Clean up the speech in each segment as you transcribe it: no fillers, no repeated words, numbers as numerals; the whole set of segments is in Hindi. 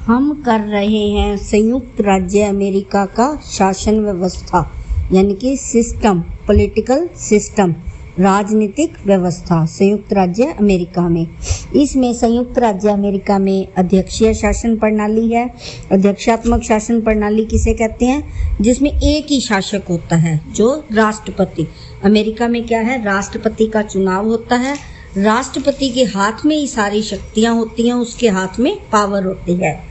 हम कर रहे हैं संयुक्त राज्य अमेरिका का शासन व्यवस्था यानी कि सिस्टम, पॉलिटिकल सिस्टम, राजनीतिक व्यवस्था संयुक्त राज्य अमेरिका में। इसमें संयुक्त राज्य अमेरिका में अध्यक्षीय शासन प्रणाली है। अध्यक्षात्मक शासन प्रणाली किसे कहते हैं? जिसमें एक ही शासक होता है, जो राष्ट्रपति। अमेरिका में क्या है? राष्ट्रपति का चुनाव होता है। राष्ट्रपति के हाथ में ही सारी शक्तियां होती हैं, उसके हाथ में पावर होती है।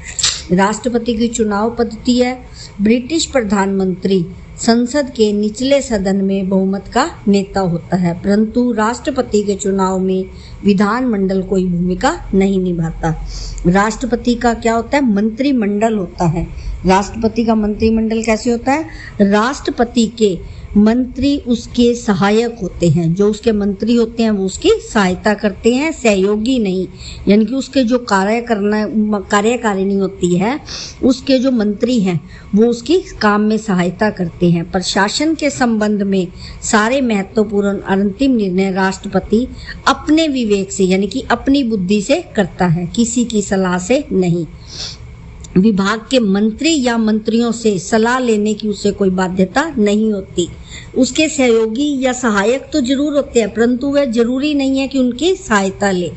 राष्ट्रपति की चुनाव पद्धति है। ब्रिटिश प्रधानमंत्री संसद के निचले सदन में बहुमत का नेता होता है, परंतु राष्ट्रपति के चुनाव में विधानमंडल कोई भूमिका नहीं निभाता। राष्ट्रपति का क्या होता है? मंत्रिमंडल होता है। राष्ट्रपति का मंत्रिमंडल कैसे होता है? राष्ट्रपति के मंत्री उसके सहायक होते हैं। जो उसके मंत्री होते हैं वो उसकी सहायता करते हैं, सहयोगी नहीं। यानी कि उसके जो कार्यकारिणी होती है, उसके जो मंत्री हैं वो उसकी काम में सहायता करते हैं। प्रशासन के संबंध में सारे महत्वपूर्ण और अंतिम निर्णय राष्ट्रपति अपने विवेक से यानी कि अपनी बुद्धि से करता है, किसी की सलाह से नहीं। विभाग के मंत्री या मंत्रियों से सलाह लेने की उसे कोई बाध्यता नहीं होती। उसके सहयोगी या सहायक तो जरूर होते हैं, परंतु वह जरूरी नहीं है कि उनकी सहायता ले।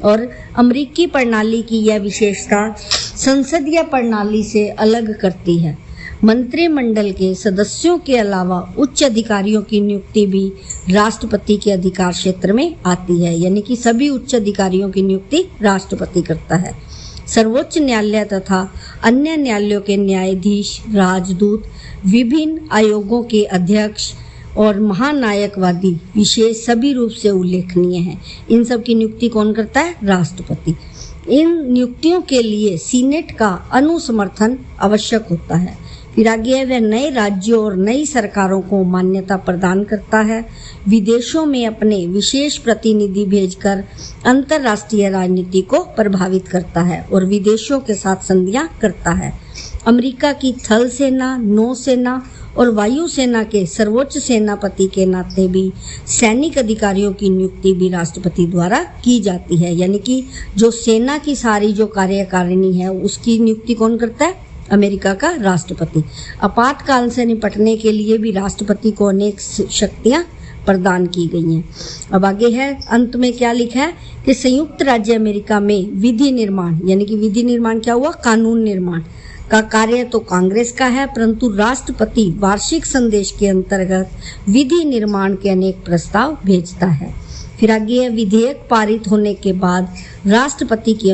और अमेरिकी प्रणाली की यह विशेषता संसदीय प्रणाली से अलग करती है। मंत्रिमंडल के सदस्यों के अलावा उच्च अधिकारियों की नियुक्ति भी राष्ट्रपति के अधिकार क्षेत्र में आती है, यानी कि सभी उच्च अधिकारियों की नियुक्ति राष्ट्रपति करता है। सर्वोच्च न्यायालय तथा अन्य न्यायालयों के न्यायाधीश, राजदूत, विभिन्न आयोगों के अध्यक्ष और महानायकवादी विशेष सभी रूप से उल्लेखनीय हैं। इन सब की नियुक्ति कौन करता है? राष्ट्रपति। इन नियुक्तियों के लिए सीनेट का अनुसमर्थन आवश्यक होता है। फिर आगे है, वह नए राज्यों और नई सरकारों को मान्यता प्रदान करता है। विदेशों में अपने विशेष प्रतिनिधि भेजकर अंतर्राष्ट्रीय राजनीति को प्रभावित करता है और विदेशों के साथ संधियां करता है। अमेरिका की थल सेना, नौसेना और वायुसेना के सर्वोच्च सेनापति के नाते भी सैनिक अधिकारियों की नियुक्ति भी राष्ट्रपति द्वारा की जाती है। यानी कि जो सेना की सारी जो कार्यकारिणी है उसकी नियुक्ति कौन करता है? अमेरिका का राष्ट्रपति। आपातकाल से निपटने के लिए भी राष्ट्रपति को अनेक शक्तियां प्रदान की गई हैं। अब आगे है, अंत में क्या लिखा है कि संयुक्त राज्य अमेरिका में विधि निर्माण, यानी कि विधि निर्माण क्या हुआ? कानून निर्माण का कार्य तो कांग्रेस का है, परंतु राष्ट्रपति वार्षिक संदेश के अंतर्गत विधि निर्माण के अनेक प्रस्ताव भेजता है। फिर आगे है, विधेयक पारित होने के बाद राष्ट्रपति की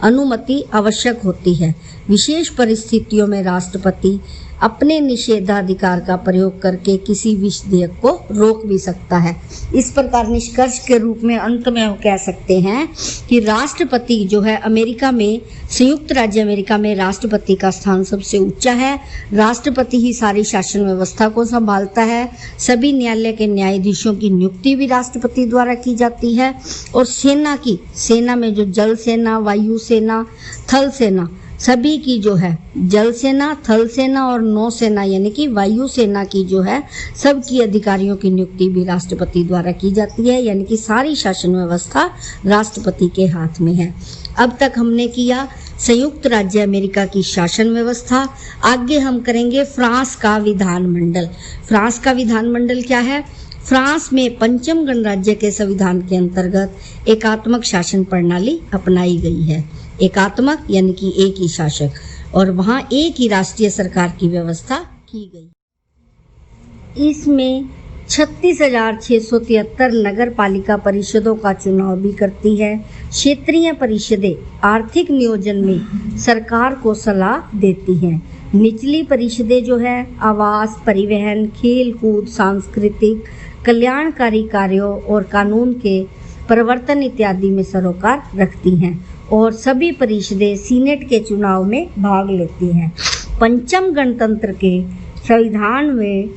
अनुमति आवश्यक होती है। विशेष परिस्थितियों में राष्ट्रपति अपने निषेधाधिकार का प्रयोग करके किसी विधेयक को रोक भी सकता है। इस प्रकार निष्कर्ष के रूप में अंत में हम कह सकते हैं कि राष्ट्रपति जो है अमेरिका में, संयुक्त राज्य अमेरिका में राष्ट्रपति का स्थान सबसे ऊंचा है। राष्ट्रपति ही सारी शासन व्यवस्था को संभालता है। सभी न्यायालय के न्यायाधीशों की नियुक्ति भी राष्ट्रपति द्वारा की जाती है। और सेना में जो जल सेना, वायु सेना, थल सेना, सभी की जो है जल सेना, थल सेना और नौसेना यानी कि वायु सेना की जो है सबकी अधिकारियों की नियुक्ति भी राष्ट्रपति द्वारा की जाती है। यानी कि सारी शासन व्यवस्था राष्ट्रपति के हाथ में है। अब तक हमने किया संयुक्त राज्य अमेरिका की शासन व्यवस्था। आगे हम करेंगे फ्रांस का विधानमंडल। फ्रांस का विधानमंडल क्या है? फ्रांस में पंचम गणराज्य के संविधान के अंतर्गत एकात्मक शासन प्रणाली अपनाई गई है। एकात्मक यानी कि एक ही शासक, और वहां एक ही राष्ट्रीय सरकार की व्यवस्था की गई। इसमें 36,673 नगर पालिका परिषदों का चुनाव भी करती है। क्षेत्रीय परिषदें आर्थिक नियोजन में सरकार को सलाह देती हैं। निचली परिषदें जो है आवास, परिवहन, खेल कूद, सांस्कृतिक, कल्याणकारी कार्यों और कानून के प्रवर्तन इत्यादि में सरोकार रखती हैं। और सभी परिषदें सीनेट के चुनाव में भाग लेती हैं। पंचम गणतंत्र के संविधान में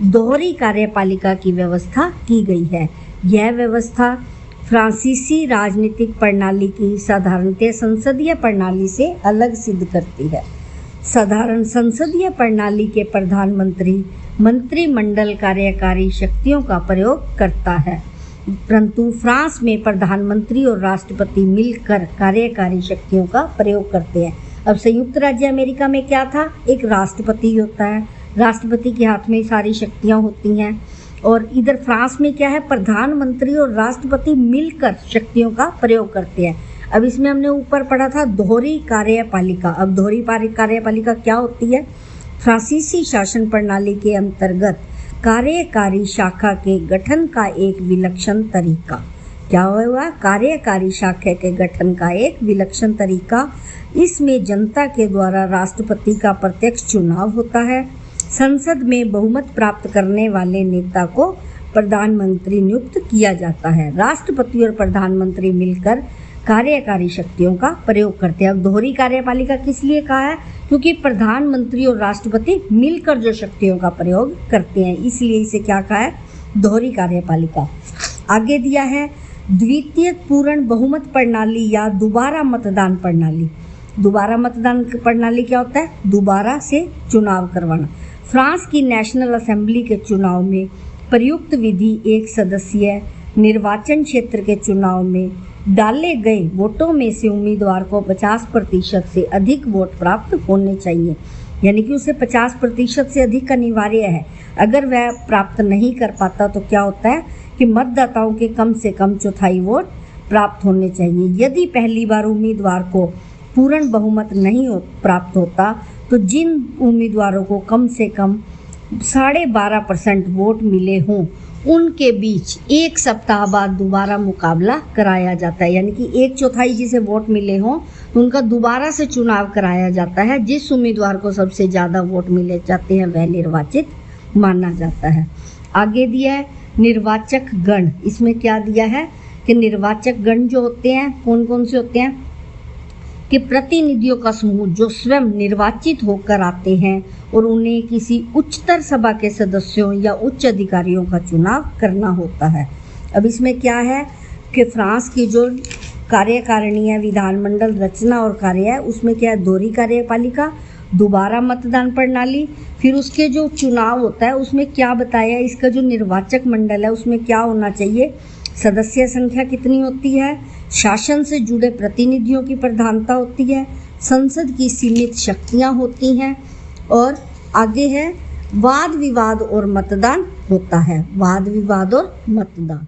दोहरी कार्यपालिका की व्यवस्था की गई है। यह व्यवस्था फ्रांसीसी राजनीतिक प्रणाली की साधारणतः संसदीय प्रणाली से अलग सिद्ध करती है। साधारण संसदीय प्रणाली के प्रधानमंत्री मंत्रिमंडल कार्यकारी शक्तियों का प्रयोग करता है। परंतु फ्रांस में प्रधानमंत्री और राष्ट्रपति मिलकर कार्यकारी शक्तियों का प्रयोग करते हैं। अब संयुक्त राज्य अमेरिका में क्या था, एक राष्ट्रपति होता है, राष्ट्रपति के हाथ में सारी शक्तियां होती हैं, और इधर फ्रांस में क्या है, प्रधानमंत्री और राष्ट्रपति मिलकर शक्तियों का प्रयोग करते हैं। अब इसमें हमने ऊपर पढ़ा था दोहरी कार्यपालिका। अब दोहरी कार्यपालिका क्या होती है, फ्रांसीसी शासन प्रणाली के अंतर्गत कार्यकारी शाखा के गठन का एक विलक्षण तरीका। क्या हुआ, कार्यकारी शाखा के गठन का एक विलक्षण तरीका। इसमें जनता के द्वारा राष्ट्रपति का प्रत्यक्ष चुनाव होता है। संसद में बहुमत प्राप्त करने वाले नेता को प्रधानमंत्री नियुक्त किया जाता है। राष्ट्रपति और प्रधानमंत्री मिलकर कार्यकारी शक्तियों का प्रयोग करते हैं। अब दोहरी कार्यपालिका किस लिए कहा है, क्योंकि प्रधानमंत्री और राष्ट्रपति मिलकर जो शक्तियों का प्रयोग करते हैं, इसलिए इसे क्या कहा है, दोहरी कार्यपालिका। आगे दिया है द्वितीय पूर्ण बहुमत प्रणाली या दोबारा मतदान प्रणाली। दोबारा मतदान प्रणाली क्या होता है, दोबारा से चुनाव करवाना। फ्रांस की नेशनल असेंबली के चुनाव में प्रयुक्त विधि एक सदस्यीय निर्वाचन क्षेत्र के चुनाव में डाले गए वोटों में से उम्मीदवार को 50% से अधिक वोट प्राप्त होने चाहिए, यानी कि उसे 50% से अधिक अनिवार्य है। अगर वह प्राप्त नहीं कर पाता तो क्या होता है कि मतदाताओं के कम से कम चौथाई वोट प्राप्त होने चाहिए। यदि पहली बार उम्मीदवार को पूर्ण बहुमत नहीं प्राप्त होता तो जिन उम्मीदवारों को कम से कम 12.5% वोट मिले हों उनके बीच एक सप्ताह बाद दोबारा मुकाबला कराया जाता है, यानी कि 1/4 जिसे वोट मिले हों उनका दोबारा से चुनाव कराया जाता है। जिस उम्मीदवार को सबसे ज़्यादा वोट मिले जाते हैं वह निर्वाचित माना जाता है। आगे दिया है निर्वाचक गण। इसमें क्या दिया है कि निर्वाचक गण जो होते हैं कौन कौन से होते हैं, कि प्रतिनिधियों का समूह जो स्वयं निर्वाचित होकर आते हैं और उन्हें किसी उच्चतर सभा के सदस्यों या उच्च अधिकारियों का चुनाव करना होता है। अब इसमें क्या है कि फ्रांस की जो कार्यकारिणी है, विधानमंडल रचना और कार्य है, उसमें क्या है, दोहरी कार्यपालिका, दोबारा मतदान प्रणाली। फिर उसके जो चुनाव होता है उसमें क्या बताया, इसका जो निर्वाचक मंडल है उसमें क्या होना चाहिए, सदस्य संख्या कितनी होती है, शासन से जुड़े प्रतिनिधियों की प्रधानता होती है, संसद की सीमित शक्तियां होती हैं, और आगे है वाद विवाद और मतदान होता है। वाद विवाद और मतदान।